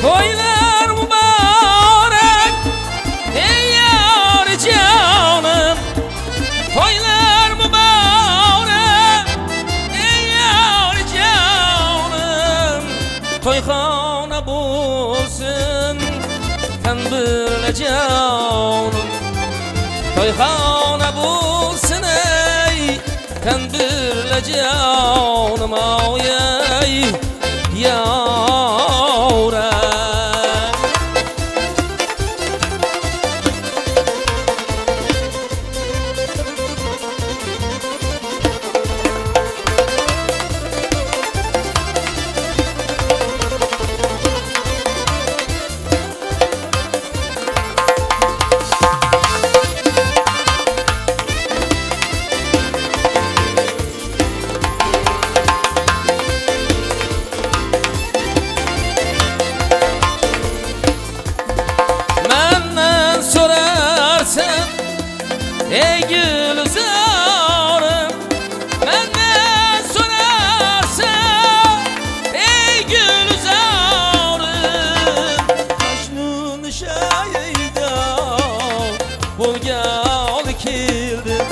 Toylar mübarek ey yar canım. Toylar mübarek ey yar canım. Toyxona bulsun tembirle canım. Toyxona bulsun ey tembirle canım. Oy ey yavrum. Ey gülzarım, benden sorarsan ey gülzarım. Mecnun şayda bulgal kildim.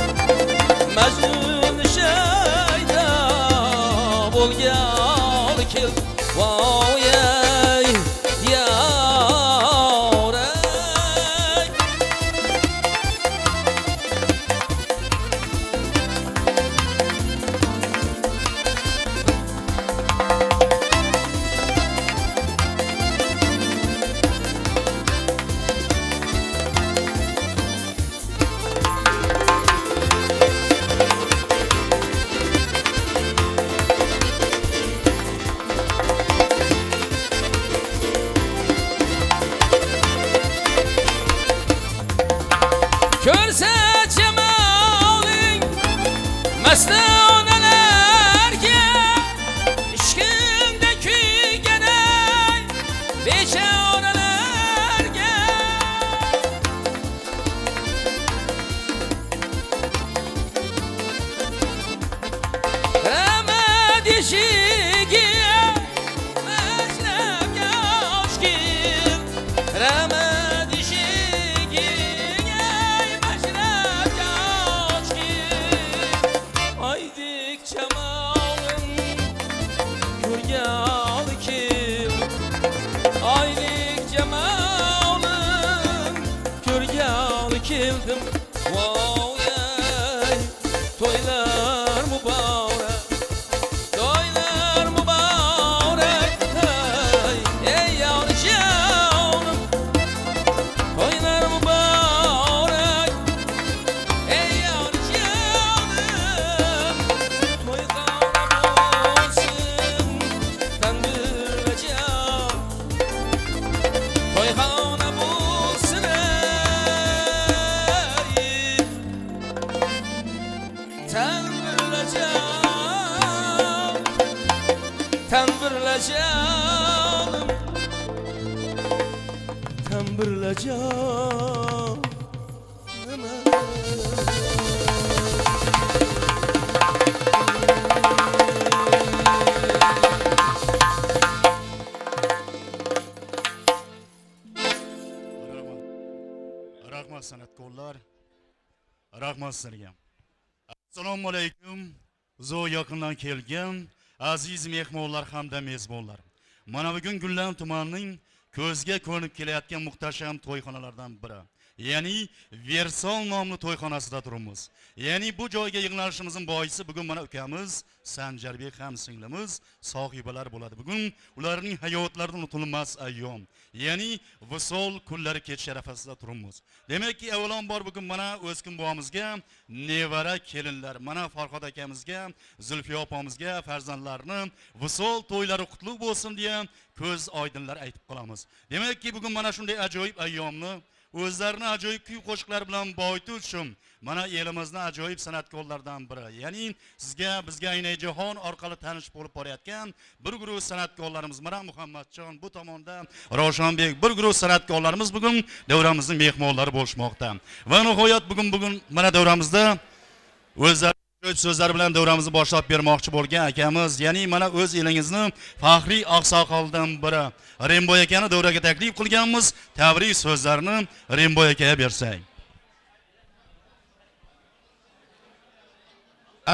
Mecnun şayda bulgal kildim. Vay ey Körse cemalin mestanelerge İşkimde küygeney beçanelerge Rahmet işigi meşrep yaşgir Rahmet işigi Aydik cemalım kürgal kim Aydik cemalım kürgal kildim Vay ey toylar mübarek Toylar mübarek ey yar canım Toylar mübarek ey yar canım Toyxona bulsun ey tembirle canım Tembirle canım Tembirle canım Rahmat sanatkorlar, rahmat sizlarga. Assalomu alaykum. Uzoq yaqindan kelgan aziz mehmonlar hamda mezbonlar. Mana bugun Gullan tumanining ko'zga ko'rinib kelayotgan muhtasham to'yxonalardan biri. Ya'ni Versal nomli to'yxonasida turibmiz. Ya'ni bu joyga yig'ilishimizning boisi bugun mana ukamiz Sanjarbek ham singlimiz sohibalar bo'ladi. Bugun ularning hayotlaridan unutilmas ayyom. Ya'ni visol kunlari kech arafasida turibmiz. Demakki avvalambor bugun mana o'skin buvamizga nevara kelinlar, mana Farhod akamizga, Zulfiya opamizga farzandlarni visol to'ylari qutlug' bo'lsin deya ko'z oydinlar aytib qolamiz. Demakki bugun mana shunday ajoyib ayyomni o'zlarini ajoyib kuy qo'shiqlar bilan boyitish uchun mana elimizning ajoyib san'atkorlardan biri. Ya'ni sizga bizga aynay jahon orqali tanish bo'lib borayotgan bir guruh san'atkorlarimiz mana Muhammadjon bu tomonda Ravshanbek bir guruh san'atkorlarimiz bugun davramizning mehmonlari bo'lishmoqda. Va nihoyat bugun mana davramizda o'zlari Ko'p so'zlar bilan davramizni boshlab bermoqchi bo'lgan akamiz, ya'ni mana o'z elingizni faxriy oqsoqoldan biri Remboy akani davraga taklif qilganmiz. Tabrik so'zlarini Remboy akaga bersak.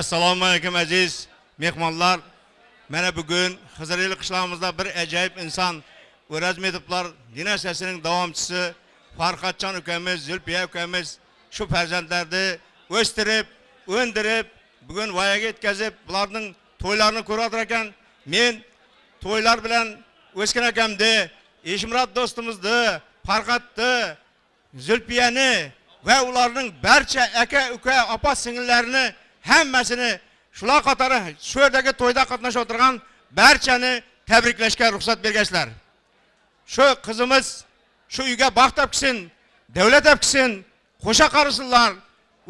Assalomu alaykum aziz mehmonlar. Mana bugun Xizreli qishlog'imizda bir ajoyib inson O'razmedovlar dinastiyasining davomchisi Farxatjon ukamiz, Zulfiya ukamiz shu farzandlarni o'stirib, o'ndirib, bugun voyaga yetkazib, bularning to'ylarini ko'rib ekan. Men to'ylar bilan o'sgan akamni, Eshmurod do'stimizni, Farxatni, Zulfiyani va ularning barcha aka, uka, opa singillarini hammasini shular qatori shu yerdagi to'yda qatnashib o'tirgan barchani tabriklashga ruxsat bergaysizlar. Shu qizimiz shu uyga baxt topsin, davlat topsin, qo'sha qarisinlar,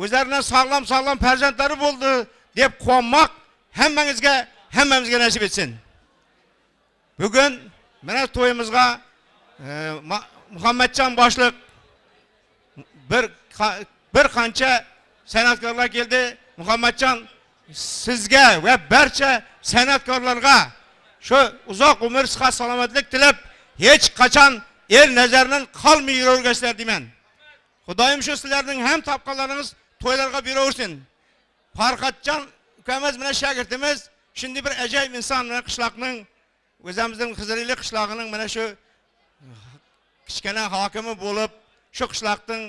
o'zlarining sog'lom farzandlari bo'ldi deb quvonmoq hammamizga nasib etsin. Bugun mana to'yimizga Muhammadjon boshliq bir qancha san'atkorlar keldi. Muhammadjon sizga va barcha san'atkorlarga shu uzoq umr, sihat, salomatlik tilab, hech qachon el nazaridan qolmay yuraverasizlar deyman. Xudoyim shu sizlarning ham topqanlaringiz to'ylarga beraversin. Farxatjon ukamiz bilan shogirdimiz shunday bir ajoyib inson, mana qishloqning o'zimizning Xizreli qishlog'ining mana shu kichkina hokimi bo'lib, shu qishloqning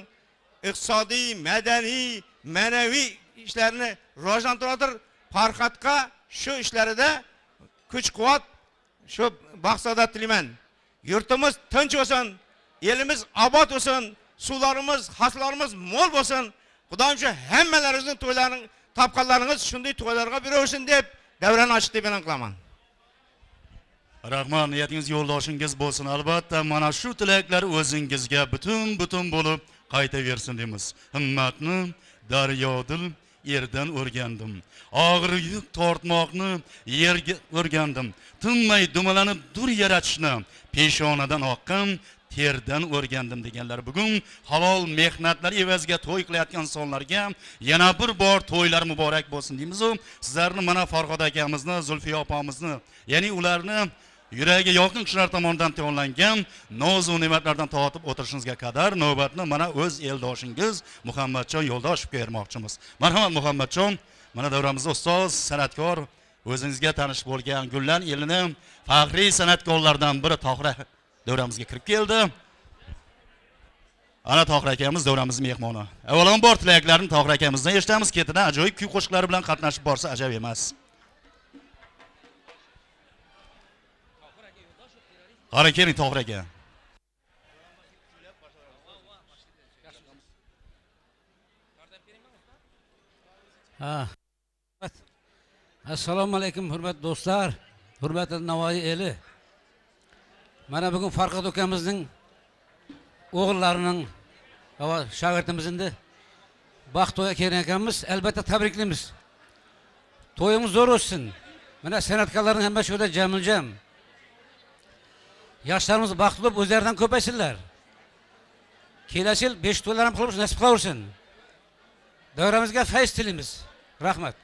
iqtisodiy, madaniy, ma'naviy ishlarini rivojlantirib, Farxatga shu ishlarida kuch-quvvat, shu baxt-saodat tilayman. Yurtimiz tinch bo'lsin, elimiz obod bo'lsin, suvlarimiz, haslarimiz mo'l bo'lsin. Xudoyim shu hammalaringizning to'ylarini, topqanlaringiz shunday to'ylarga beraversin deb davrani ochiq deb e'lon qilaman. Rahmat, niyatingiz yo'ldoshingiz bo'lsin. Albatta, mana shu tilaklar o'zingizga butun bo'lib qaytaversin deymiz. Himmatni daryodil yerdan o'rgandim. Og'ir yuk tortmoqni yerga o'rgandim. Tinmay dumalanib dur yaratishni peshonadan oqqan terdan o'rgandim deganlar. Bugun halol mehnatlar evaziga to'y qilayotgan insonlarga yana bir bor to'ylar muborak bo'lsin deymiz. Sizlarni mana Farxod akamizni, Zulfiya opamizni, ya'ni ularni yuragiga yaqin kishilar tomonidan tayyorlangan noz-u ne'matlardan tortib o'tirishingizga qadar navbatni mana o'z eldoshingiz Muhammadjon Yo'ldoshovga bermoqchimiz. Marhamat Muhammadjon, mana davramizda ustoz, san'atkor, o'zingizga tanish bo'lgan Gullan elining faxriy san'atkorlaridan biri Tohir davramizga kirib keldi. Ana Tohir akamiz davramizning mehmoni. Avvalambor tilaklarni Tohir akamizdan eshitamiz, ketidan ajoyib kuy qo'shiqlari bilan qatnashib borsa ajab emas. Qara keling Tohir aka. Assalomu alaykum hurmatli do'stlar, hurmatli Navoiy eli. Mana bugun Farxod ukamizning o'g'illarining va shogirdimizning baxt to'yiga kelgan ekanmiz. Albatta tabriklaymiz. To'yimiz zo'r o'tsin. Mana san'atkorlarning hamma shu yerda jamiljam. Yoshlarimiz baxtli bo'lib o'zlaridan ko'paysinlar. Kelasi yil 5 to'ylar ham qilib nasib qilaversin. Davramizga fayz tilaymiz. Rahmat.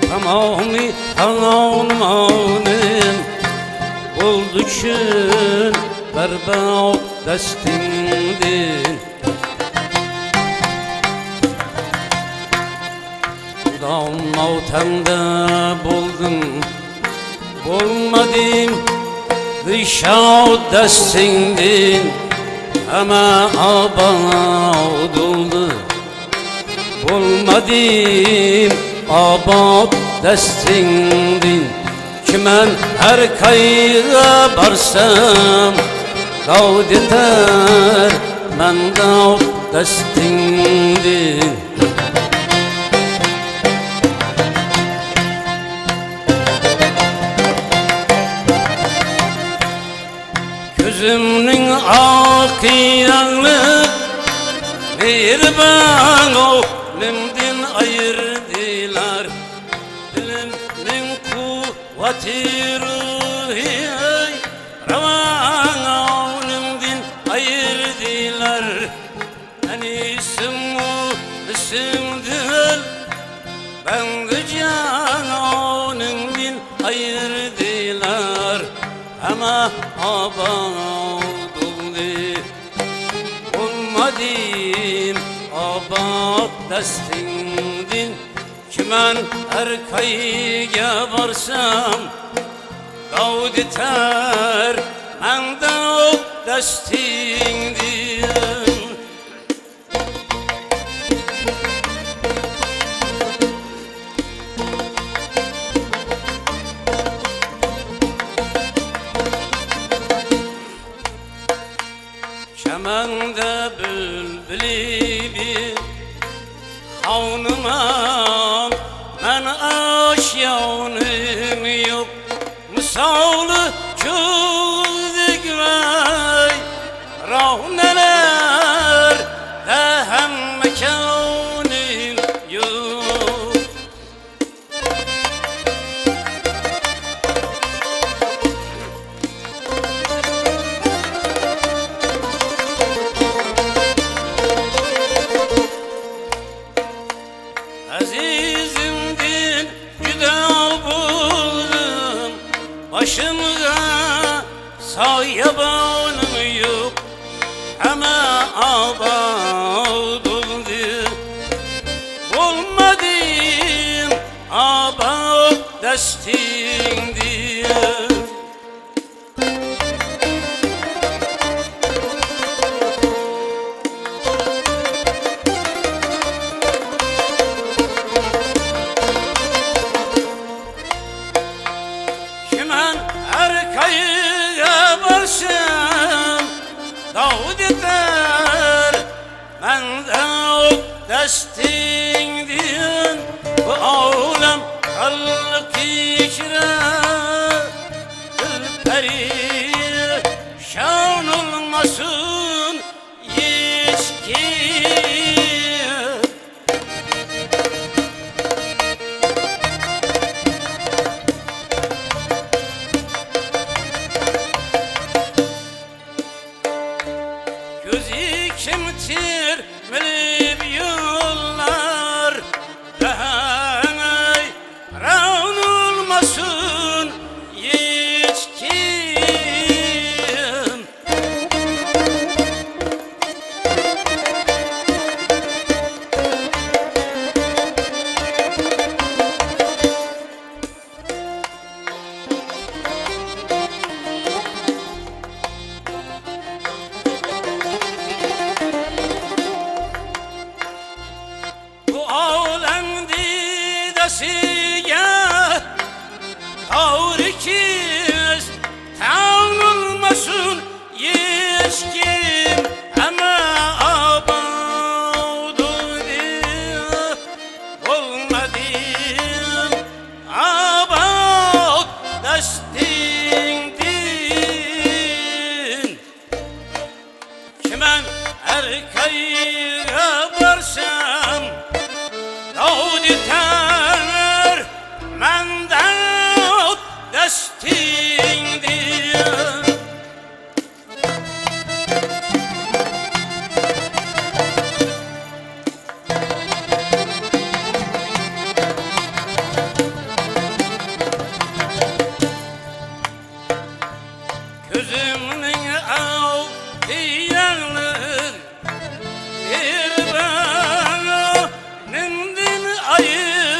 Tamamı hanımın oldu için berbat destindir. Dağın mavtemde buldum, bulmadım dışa destindir. Ama abad oldu, bulmadım abad destingdin ki men her kayga barsam davd eter men davd destingdin. akiyanlı Mehriban oğlumdan ayırdılar Dilimin kuvveti ruhi Ravan oğlumdan ayırdılar Hani isimdir Ben de canımdan ayırdılar Ama abaduldi Olmadım abad destingdin Kimen erkayga barsam Davud eter mende o destingdin Çemende bülbülü bir havnıman Ben aşyavnım yok Misalı çözdük vay Rahneler de hem mekanım yok Azizimdin güda buldum Başımda sayabanım yok Ama abad oldu Olmadım abad destindir Kimen erkayga barsam Davud eder mende o destingdin Bu alem kallık içre Ülperi şan olmasın hiç kim Gözü kimtir bilip yollar Dahanay ravn olmasın hiç kim Bu alem didesiye Tavrikiz tanınmasın hiç kim Ama abadur olmadım Abad destingdin Kimen erkayga barsam Davud eter menden destingdir Gözümün av diyanlık Bir bana nindin ayır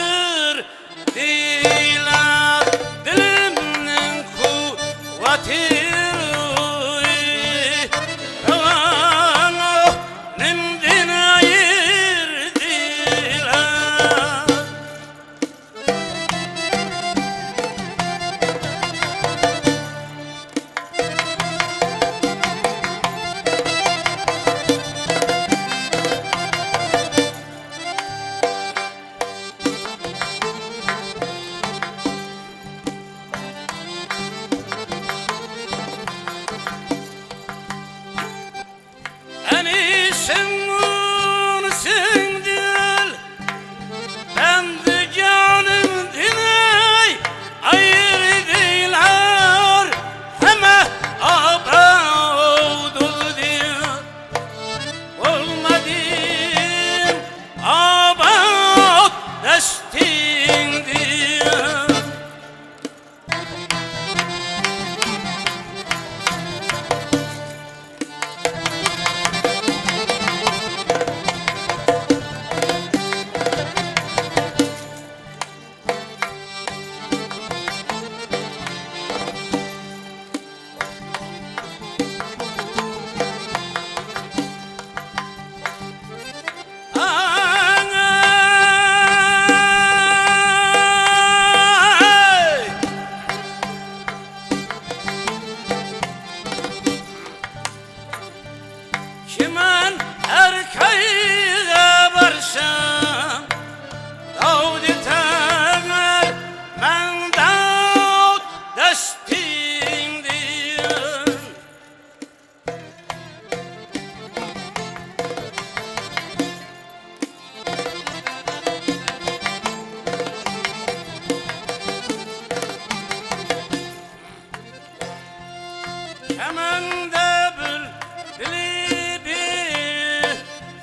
Kimen erkeğe varsam Davdi tener men Davd destindir Kemende bülbülü bir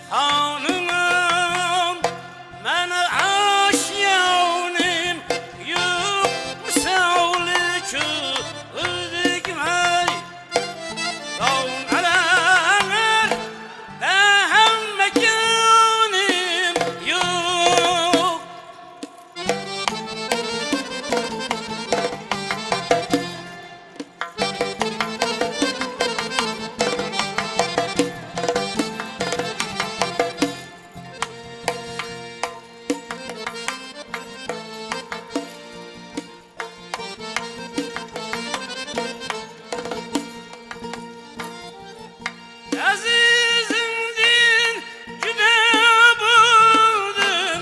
hanımım Men aşyavnim yuk misavli çığırdıkmay Davun alanır dehem mekanim yok Azizimdin cüda buldum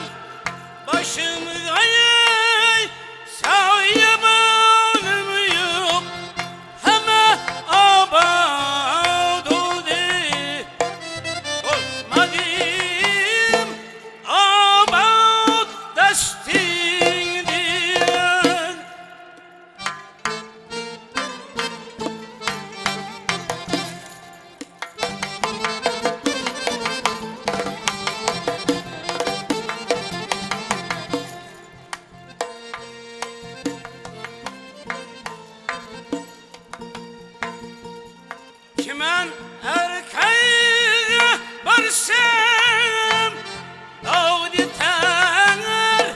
Başım gayet sayabanım yok Heme abad oldu Olmadım abad destindir Kimen erkeğe varsam Davdi tener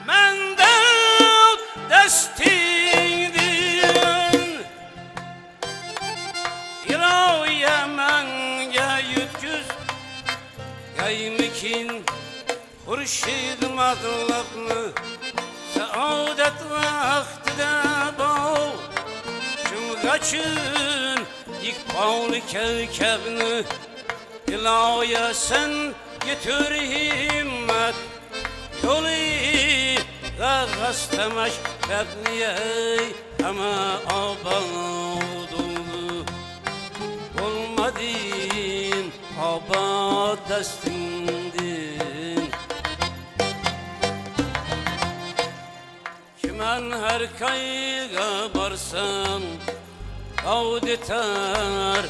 men Davd destindir İlahiye menge yütküz Gaymikin hurşid madlablı Saadet vaktide boğ Şumgaçın İkbal kevkebni İlahiye sen getir himmet Yolu gaztemeş bebniye Ama abad oldu Olmadın abad destindin Kimen her kayga varsam Davd eter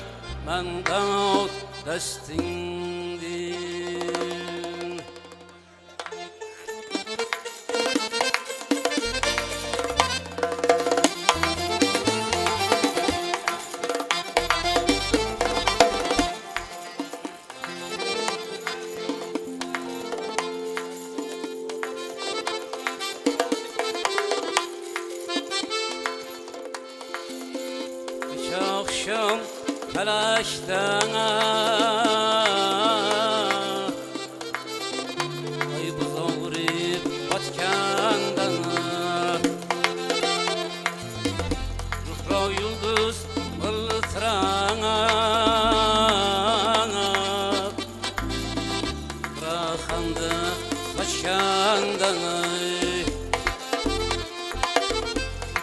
men Davd destindir Akşam telaştan Ayıbı doğrayıp batkandan Ruhra yıldız ıltırana Bırakandı kaçandan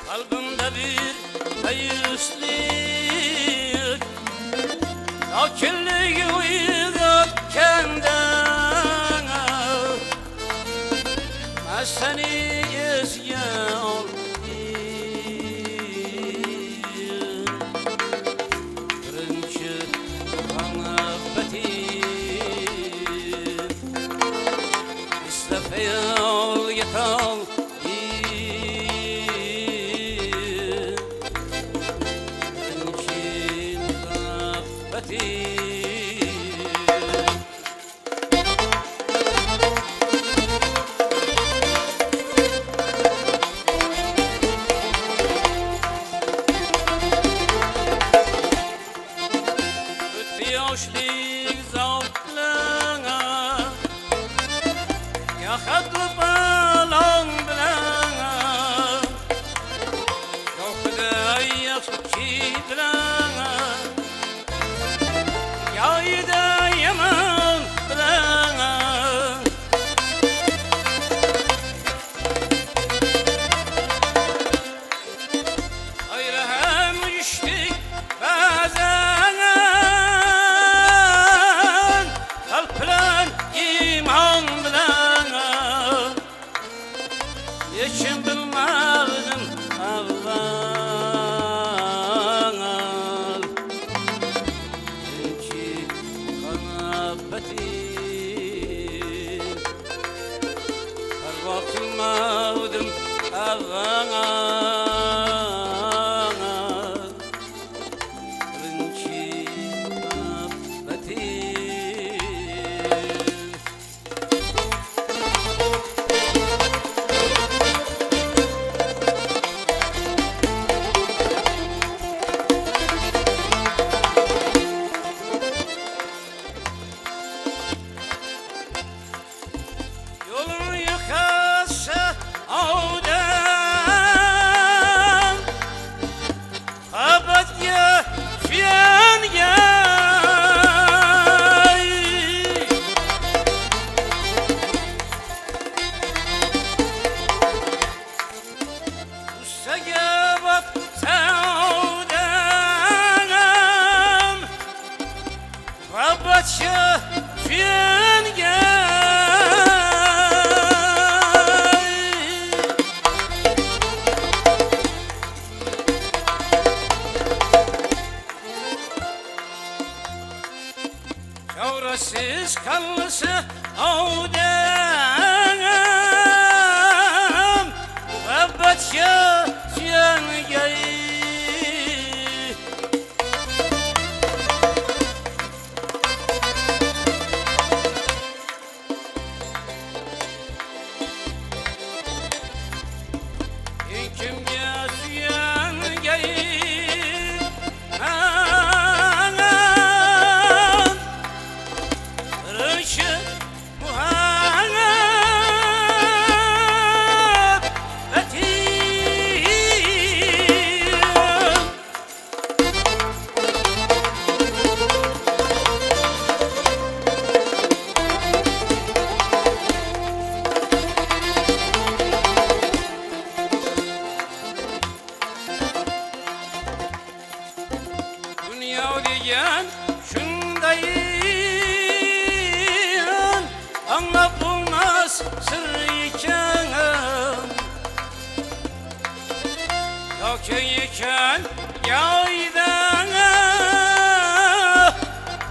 Kalbimde bir hayırsızlık Akıllığı uyuyor kendine Ben seni izliyor Kırınçı kanıbetim İslefe yol yetal Yoşlik zavklına Yakadlı balon bilana Yoxda yakki bilana Yayda Parva kılmadım ağana Rınçı muhabbetin Yolun yakası avdan Kabatya fiyan gay Ustaya bak sevdan Kabatya fiyan gay Çavrasız kalması avdem Muhabbetçe ziyan gay Kimge ziyan gay Rışı muhabbetin Dünya diyen şundayın Anlap bulmaz sır iken Yakın iken yaydan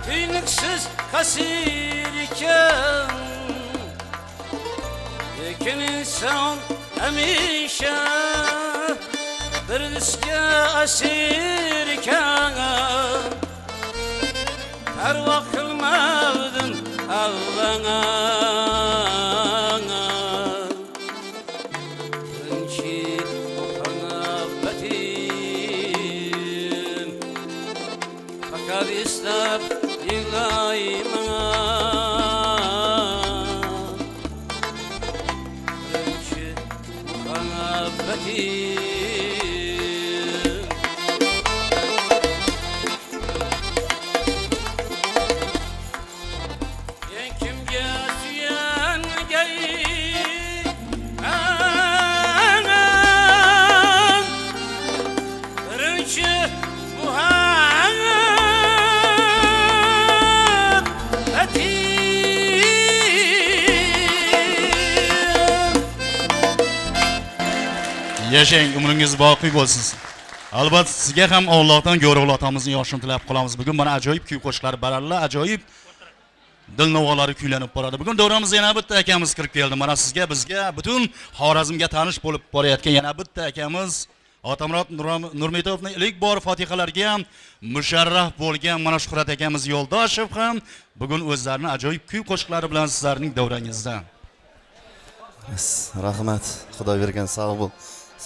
Tüynüksüz kasir iken Yekin insan hemişe Bir riske asir iken Her vakılmadın Allah'ına Rınçı muhabbetin Fakat ister yılayma Rınçı muhabbetin Kimge ziyan gay Rınçı muhabbetin Yaşang, umringiz boqiy bo'lsin. Albatta sizga ham Allohdan Go'ro'g'latamizning yoshini tilab qolamiz. Bugun mana ajoyib kuy qo'shiqlar baralla, ajoyib dilnovolari kuylanib boradi. Bugun davramizga yana bitta akamiz kirib keldi. Mana sizga, bizga, butun Xorazmga tanish bo'lib borayotgan yana bitta akamiz Otamurod Nurmetovning ilk bor fotihalarga musharraf bo'lgan mana Shuhrat akamiz Yo'ldoshev ham bugun o'zlarining ajoyib kuy qo'shiqlari bilan sizlarning davrangizda. Rahmat, Xudo bergan sog' bo'l,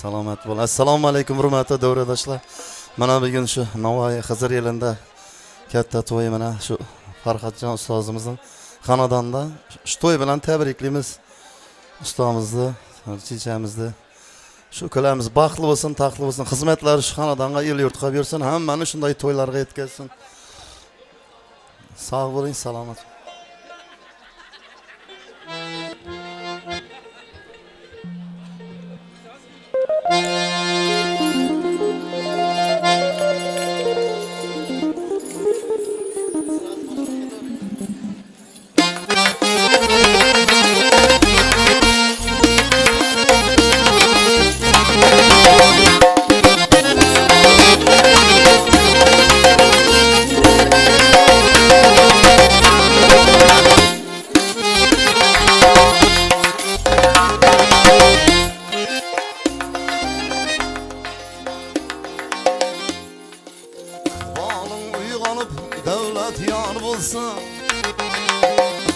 salomat bo'l. Assalomu alaykum hurmatli davradoshlar. Mana bugun shu Navoiy Xizr elida katta to'y mana shu Farhodjon ustozimizning xonadonida shu to'y bilan tabriklaymiz ustomizni, chechamizni. Shu ko'lamiz baxtli bo'lsin, taxtli bo'lsin, xizmatlari shu xonadonga, el yurtga bersin, hammani shunday to'ylarga yetkazsin. Sog' bo'ling, salomat.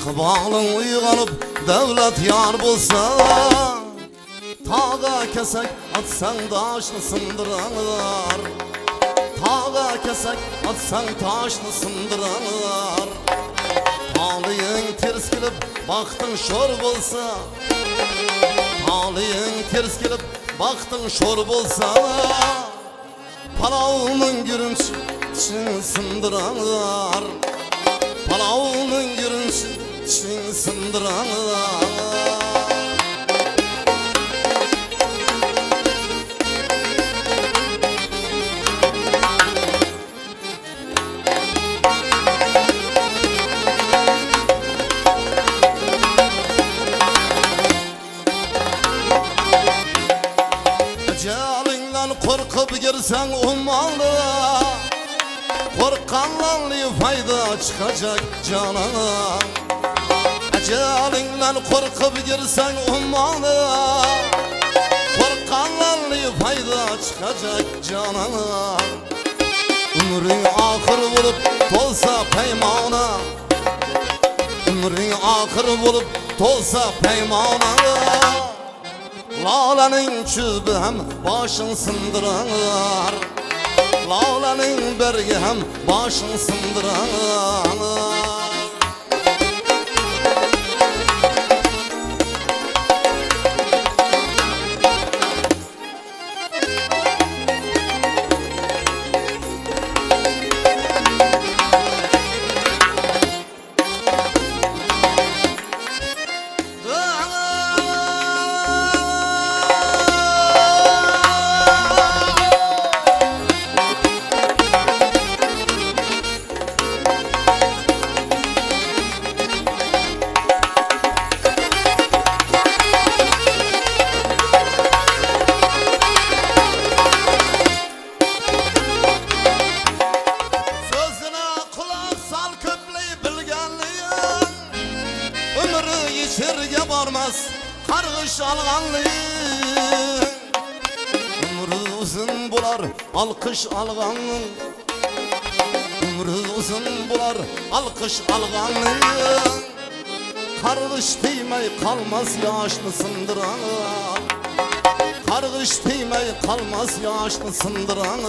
iqbalın uyğanıp devlet yar bulsa, tağa kesek atsan taşını sındıranlar, tağa kesek atsan taşını sındıranlar. Talıyın ters gelip baktın şor bulsa, talıyın ters gelip baktın şor bulsa, palavunun gürünç için sındıranlar, palavunun gürünç için sındıranlar. Ecelinle korkup girsen ummalı, korkanlarla fayda çıkacak canına. Ecelinle korkup girsen ummalı, korkanlarla fayda çıkacak canına. Ömrün ahır bulup tolsa peymana, ömrün ahır bulup tolsa peymana. Lalenin çübü hem başın sındıranlar, lalenin bergi hem başın sındıranlar. Yerge varmaz kargış alğanlıyım, ömrü uzun bular alkış alğanlıyım, ömrü uzun bular alkış alğanlıyım. Kargış değmey kalmaz yaşlı sındıran, kargış değmey kalmaz yaşlı sındıran.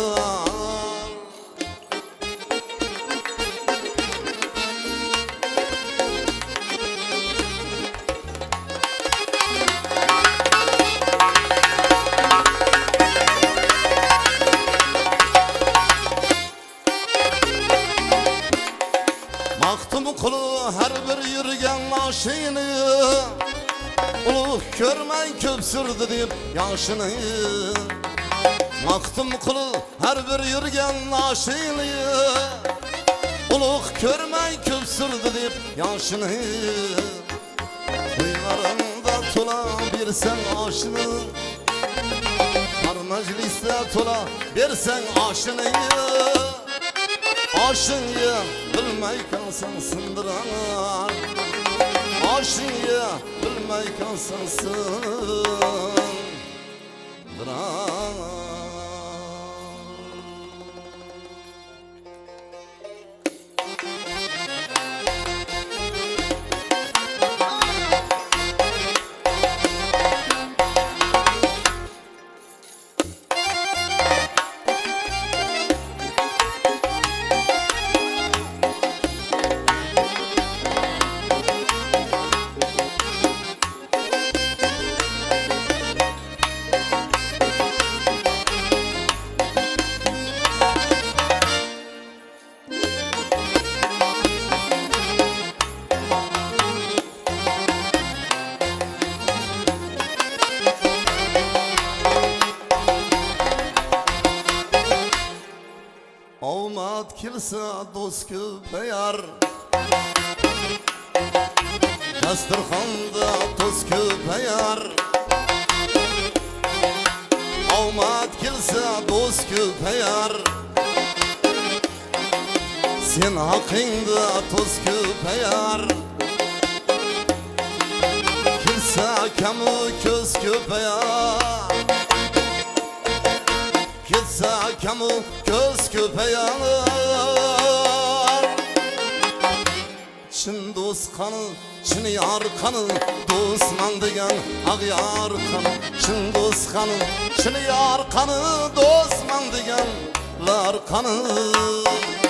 Baktım kulu her bir yürüyen aşığını, uluq görmen köpsürdü deyip yaşını. Baktım kulu her bir yürüyen aşığını, uluq görmen köpsürdü deyip yaşını. Kuyularında tola bir sen aşını, har mecliste tola bir sen aşını. Aşığı bilmey kalsan sındıran, aşığı bilmey kalsan sındıran. Avmat kilsa dost köpeyar, dasturxonda toz köpeyar. Avmat kilsa dost köpeyar, sen haqingda toz köpeyar. Kilsa kamu ko'z köpeyar, kilsa kamu ko'z köpeyar. chin do'st qani, chin yor qani, do'stman degan ag'yor qani, chin do'st qani, chin yor qani, do'stman deganlar qani.